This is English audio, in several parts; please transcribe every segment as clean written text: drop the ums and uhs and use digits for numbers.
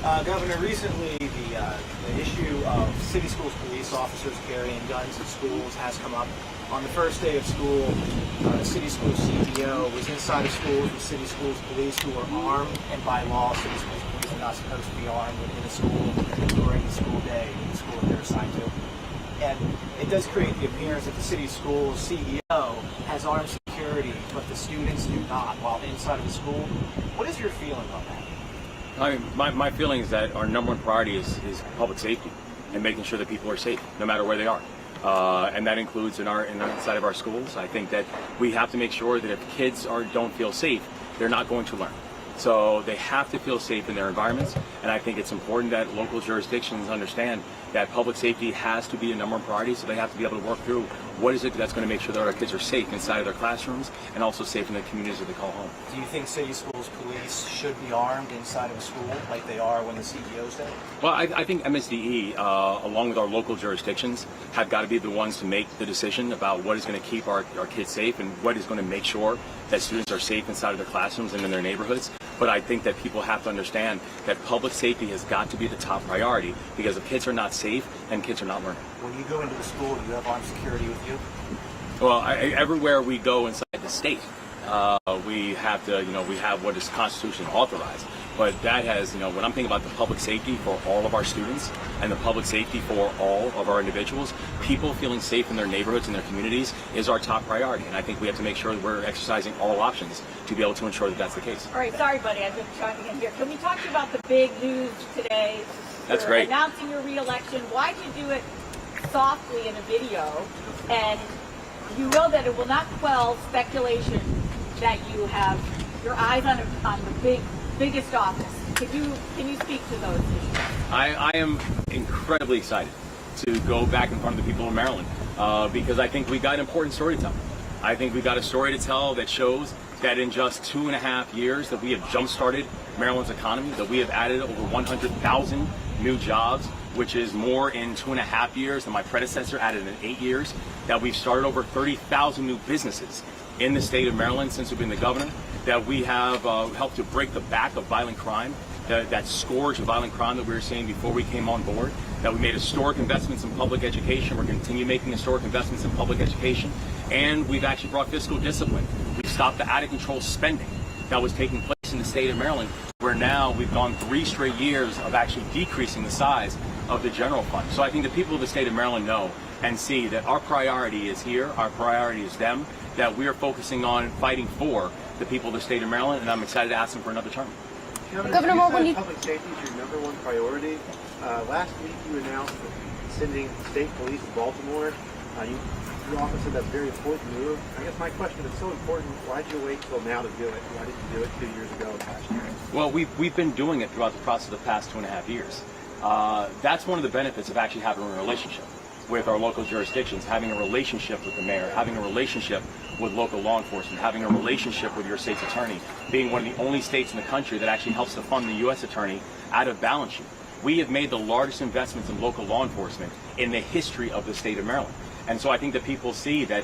Governor, recently the issue of city schools police officers carrying guns in schools has come up. On the first day of school, city school CEO was inside of schools with city schools police who were armed, and by law, city schools police are not supposed to be armed within a school during the school day, in the school that they're assigned to. And it does create the appearance that the city school CEO has armed security, but the students do not while inside of the school. What is your feeling on that? My feeling is that our number one priority is public safety and making sure that people are safe, no matter where they are. And that includes inside of our schools. I think that we have to make sure that if kids don't feel safe, they're not going to learn. So they have to feel safe in their environments, and I think it's important that local jurisdictions understand that public safety has to be a number one priority, so they have to be able to work through what is it that's going to make sure that our kids are safe inside of their classrooms and also safe in the communities that they call home. Do you think city schools police should be armed inside of a school like they are when the CEO's there? Well, I think MSDE, along with our local jurisdictions, have got to be the ones to make the decision about what is going to keep our kids safe and what is going to make sure that students are safe inside of their classrooms and in their neighborhoods. But I think that people have to understand that public safety has got to be the top priority, because if kids are not safe, then kids are not learning. When you go into the school, do you have armed security with you? Well, everywhere we go inside the state, we have to, we have what is constitutionally authorized. But that has, when I'm thinking about the public safety for all of our students and the public safety for all of our individuals, people feeling safe in their neighborhoods and their communities is our top priority. And I think we have to make sure that we're exercising all options to be able to ensure that that's the case. All right, sorry, buddy, I've been trying to get here. Can we talk to you about the big news today? That's great. Announcing your reelection. Why'd you do it softly in a video? And you know that it will not quell speculation that you have your eyes on the biggest office. Can you speak to those issues? I am incredibly excited to go back in front of the people of Maryland because I think we got an important story to tell. I think we got a story to tell that shows that in just 2.5 years that we have jump-started Maryland's economy, that we have added over 100,000 new jobs, which is more in 2.5 years than my predecessor added in 8 years, that we've started over 30,000 new businesses in the state of Maryland since we've been the governor, that we have helped to break the back of violent crime, that scourge of violent crime that we were seeing before we came on board, that we made historic investments in public education. We're going to continue making historic investments in public education, and we've actually brought fiscal discipline. We've stopped the out-of-control spending that was taking place in the state of Maryland, where now we've gone 3 straight years of actually decreasing the size of the general fund. So I think the people of the state of Maryland know and see that our priority is here, our priority is them, that we are focusing on fighting for the people of the state of Maryland, and I'm excited to ask them for another term. Governor Moore, when public safety is your number one priority. Last week you announced sending state police to Baltimore. Your office said that's a very important move. I guess my question is so important, why did you wait till now to do it? Why didn't you do it 2 years ago last year? Well, we've been doing it throughout the process of the past 2.5 years. That's one of the benefits of actually having a relationship with our local jurisdictions, having a relationship with the mayor, having a relationship with local law enforcement, having a relationship with your state's attorney, being one of the only states in the country that actually helps to fund the U.S. attorney out of balance sheet. We have made the largest investments in local law enforcement in the history of the state of Maryland. And so I think that people see that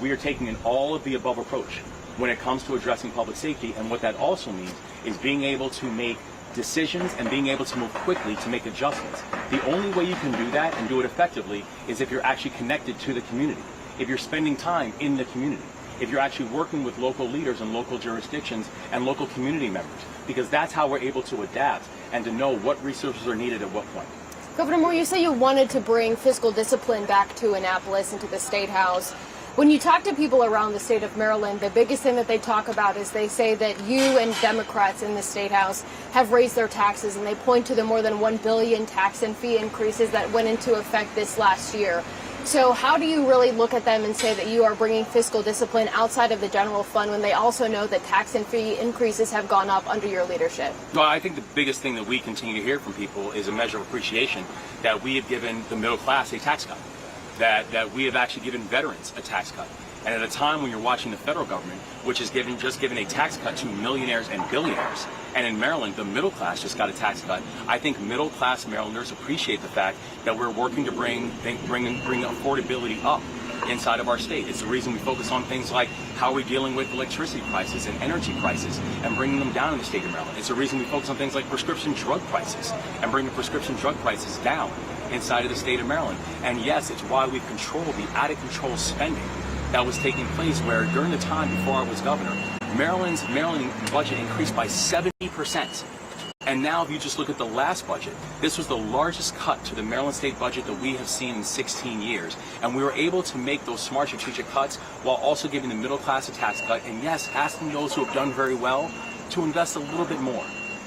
we are taking an all-of-the-above approach when it comes to addressing public safety, and what that also means is being able to make decisions and being able to move quickly to make adjustments. The only way you can do that and do it effectively is if you're actually connected to the community, if you're spending time in the community, if you're actually working with local leaders and local jurisdictions and local community members, because that's how we're able to adapt and to know what resources are needed at what point. Governor Moore, you say you wanted to bring fiscal discipline back to Annapolis and to the State House. When you talk to people around the state of Maryland, the biggest thing that they talk about is they say that you and Democrats in the State House have raised their taxes, and they point to the more than $1 billion tax and fee increases that went into effect this last year. So how do you really look at them and say that you are bringing fiscal discipline outside of the general fund when they also know that tax and fee increases have gone up under your leadership? Well, I think the biggest thing that we continue to hear from people is a measure of appreciation that we have given the middle class a tax cut, that we have actually given veterans a tax cut. And at a time when you're watching the federal government, which is just given a tax cut to millionaires and billionaires, and in Maryland, the middle class just got a tax cut, I think middle class Marylanders appreciate the fact that we're working to bring affordability up inside of our state. It's the reason we focus on things like how we're dealing with electricity prices and energy prices and bringing them down in the state of Maryland. It's the reason we focus on things like prescription drug prices and bringing prescription drug prices down inside of the state of Maryland. And yes, it's why we've controlled the out-of-control spending that was taking place, where during the time before I was governor, Maryland budget increased by 70%. And now if you just look at the last budget, this was the largest cut to the Maryland state budget that we have seen in 16 years. And we were able to make those smart strategic cuts while also giving the middle class a tax cut. And yes, asking those who have done very well to invest a little bit more,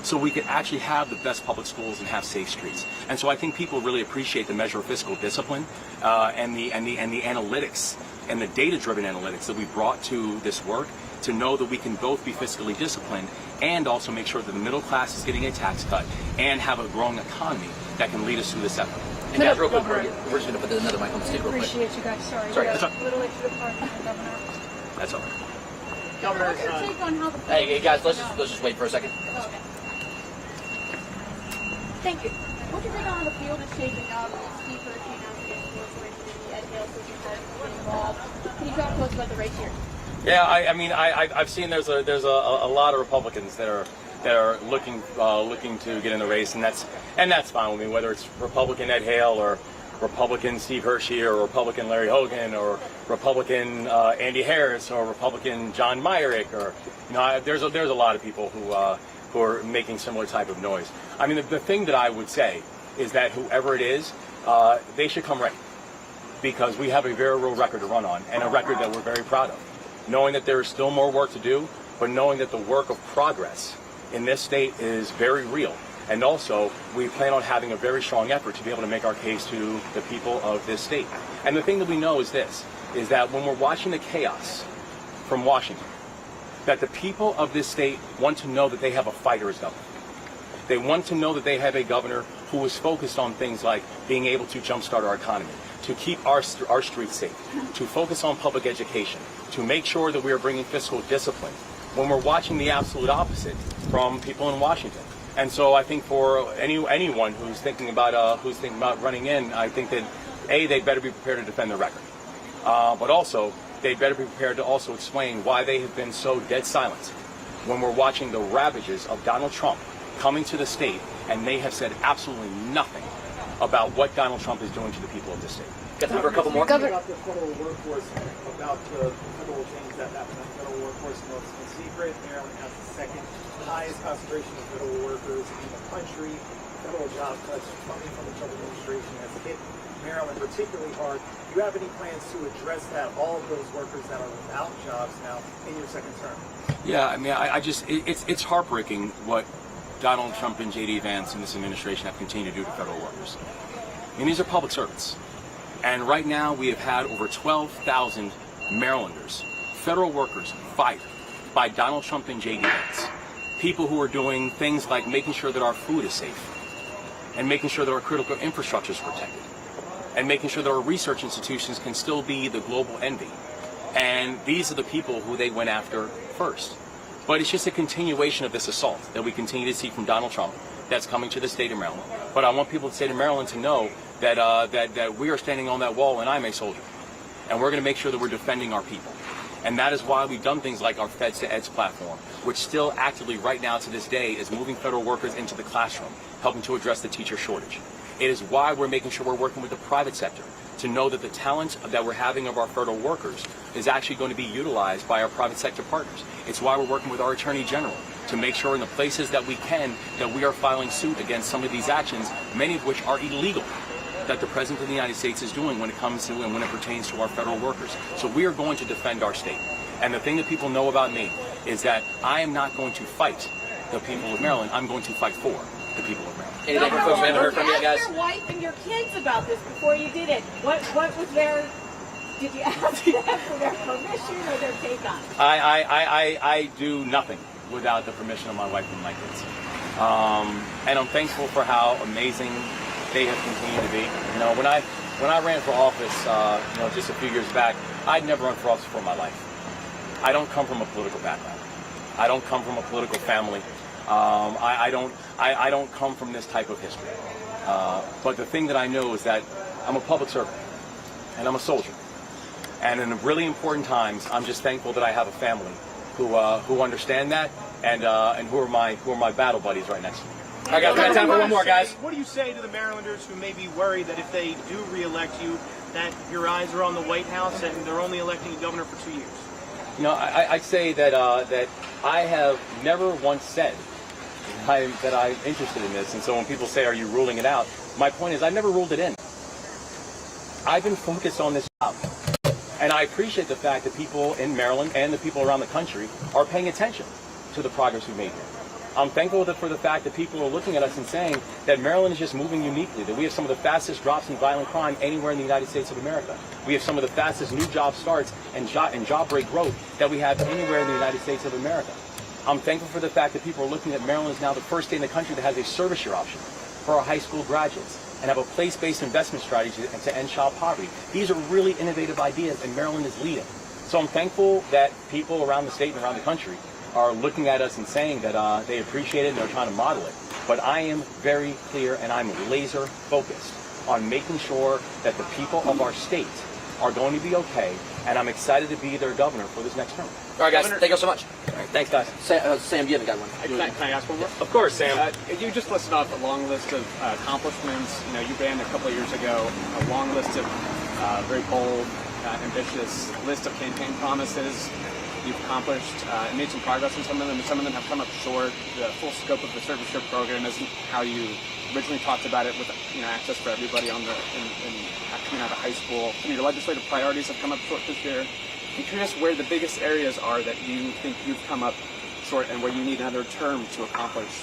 so we could actually have the best public schools and have safe streets. And so I think people really appreciate the measure of fiscal discipline and the analytics and the data-driven analytics that we brought to this work, to know that we can both be fiscally disciplined and also make sure that the middle class is getting a tax cut and have a growing economy that can lead us through this effort. And guys, real quick, we're just going to put another mic on the stick real quick. Appreciate you guys. Sorry, That's all right. a little late to the party, Governor. That's all right. Governor, What's your take on how the Hey guys, let's just wait for a second. Okay. Thank you. What's your take on how the field is shaping up? Steve Hershey announcing his collaboration, Ed Hale switching parties getting involved. Can you talk to us about the race here? Yeah, I mean, I've seen there's a lot of Republicans that are looking to get in the race, and that's fine with me. Whether it's Republican Ed Hale or Republican Steve Hershey or Republican Larry Hogan or Republican Andy Harris or Republican John Myrick, or there's a lot of people who are making similar type of noise. I mean, the thing that I would say is that whoever it is, they should come ready, because we have a very real record to run on, and a record that we're very proud of. Knowing that there is still more work to do, but knowing that the work of progress in this state is very real. And also, we plan on having a very strong effort to be able to make our case to the people of this state. And the thing that we know is this, is that when we're watching the chaos from Washington, that the people of this state want to know that they have a fighter as governor. They want to know that they have a governor who is focused on things like being able to jumpstart our economy, to keep our streets safe, to focus on public education, to make sure that we are bringing fiscal discipline, when we're watching the absolute opposite from people in Washington. And so I think for anyone who's thinking about running in, I think that they better be prepared to defend their record, but also they better be prepared to also explain why they have been so dead silent when we're watching the ravages of Donald Trump coming to the state, and they have said absolutely nothing about what Donald Trump is doing to the people of this state. Got time for a couple more? About the federal workforce, about the federal change that happened in the federal workforce. No, it's no secret. Maryland has the second highest concentration of federal workers in the country. Federal job cuts coming from the Trump administration has hit Maryland particularly hard. Do you have any plans to address that, all of those workers that are without jobs now in your second term? Yeah, I mean, it's heartbreaking what Donald Trump and J.D. Vance and this administration have continued to do to federal workers. I mean, these are public servants. And right now we have had over 12,000 Marylanders, federal workers, fired by Donald Trump and J.D. Vance. People who are doing things like making sure that our food is safe, and making sure that our critical infrastructure is protected, and making sure that our research institutions can still be the global envy. And these are the people who they went after first. But it's just a continuation of this assault that we continue to see from Donald Trump that's coming to the state of Maryland. But I want people in the state of Maryland to know that that we are standing on that wall, and I'm a soldier. And we're going to make sure that we're defending our people. And that is why we've done things like our Feds to Eds platform, which still actively right now to this day is moving federal workers into the classroom, helping to address the teacher shortage. It is why we're making sure we're working with the private sector to know that the talent that we're having of our federal workers is actually going to be utilized by our private sector partners. It's why we're working with our Attorney General to make sure in the places that we can that we are filing suit against some of these actions, many of which are illegal, that the President of the United States is doing when it comes to and when it pertains to our federal workers. So we are going to defend our state. And the thing that people know about me is that I am not going to fight the people of Maryland. I'm going to fight for the people of Maryland. Anything from folks we haven't heard from yet, guys? Ask your wife and your kids about this before you did it. What was their? Did you ask them for their permission or their take on it? I do nothing without the permission of my wife and my kids. And I'm thankful for how amazing they have continued to be. You know, when I ran for office, just a few years back, I'd never run for office before in my life. I don't come from a political background. I don't come from a political family. I don't come from this type of history. But the thing that I know is that I'm a public servant and I'm a soldier. And in really important times, I'm just thankful that I have a family who understand that and who are my battle buddies right next to me. All right, guys, we got time for one more, guys. What do you say to the Marylanders who may be worried that if they do re-elect you, that your eyes are on the White House and they're only electing a governor for 2 years? You know, I'd say that that I have never once said that I'm interested in this. And so when people say, "Are you ruling it out?" my point is, I've never ruled it in. I've been focused on this job. And I appreciate the fact that people in Maryland and the people around the country are paying attention to the progress we've made here. I'm thankful for the fact that people are looking at us and saying that Maryland is just moving uniquely, that we have some of the fastest drops in violent crime anywhere in the United States of America. We have some of the fastest new job starts and job rate growth that we have anywhere in the United States of America. I'm thankful for the fact that people are looking at Maryland as now the first state in the country that has a service year option for our high school graduates, and have a place-based investment strategy to end child poverty. These are really innovative ideas, and Maryland is leading. So I'm thankful that people around the state and around the country are looking at us and saying that they appreciate it and they're trying to model it. But I am very clear and I'm laser focused on making sure that the people of our state are going to be okay, and I'm excited to be their governor for this next term. All right, guys, thank you so much. All right, thanks, guys. Sam, you haven't got one. Can I ask one more? Of course, Sam. You just listed off a long list of accomplishments. You know, you ran a couple of years ago a long list of very bold, ambitious list of campaign promises you've accomplished and made some progress on some of them, and some of them have come up short. The full scope of the service year program isn't how you originally talked about it, with access for everybody on coming out of high school. Some of your legislative priorities have come up short this year. I'm curious where the biggest areas are that you think you've come up short, and where you need another term to accomplish,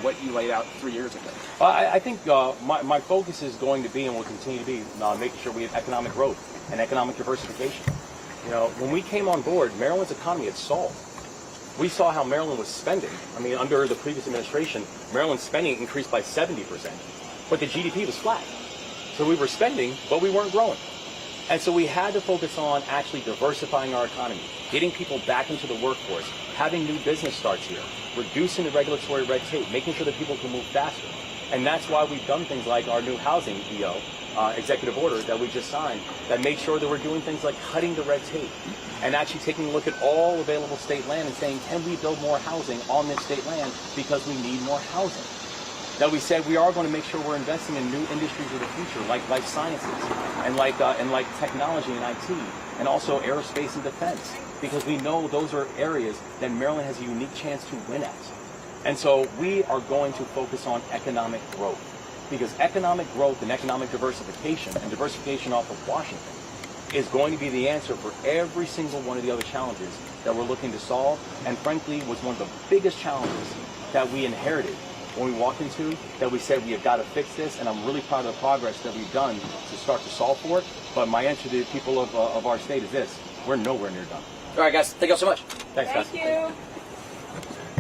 what you laid out 3 years ago. I think my focus is going to be, and will continue to be, making sure we have economic growth and economic diversification. When we came on board, Maryland's economy had stalled. We saw how Maryland was spending. I mean, under the previous administration, Maryland's spending increased by 70%, but the GDP was flat. So we were spending, but we weren't growing. And so we had to focus on actually diversifying our economy, getting people back into the workforce, having new business starts here, reducing the regulatory red tape, making sure that people can move faster. And that's why we've done things like our new housing EO, executive order that we just signed, that made sure that we're doing things like cutting the red tape and actually taking a look at all available state land and saying, can we build more housing on this state land because we need more housing? That we said we are going to make sure we're investing in new industries of the future, like life sciences and like technology and IT, and also aerospace and defense, because we know those are areas that Maryland has a unique chance to win at. And so we are going to focus on economic growth, because economic growth and economic diversification, and diversification off of Washington, is going to be the answer for every single one of the other challenges that we're looking to solve, and frankly was one of the biggest challenges that we inherited when we walked into, that we said we have got to fix this, and I'm really proud of the progress that we've done to start to solve for it. But my answer to the people of our state is this: we're nowhere near done. All right, guys, thank you all so much. Thanks, guys. Thank you.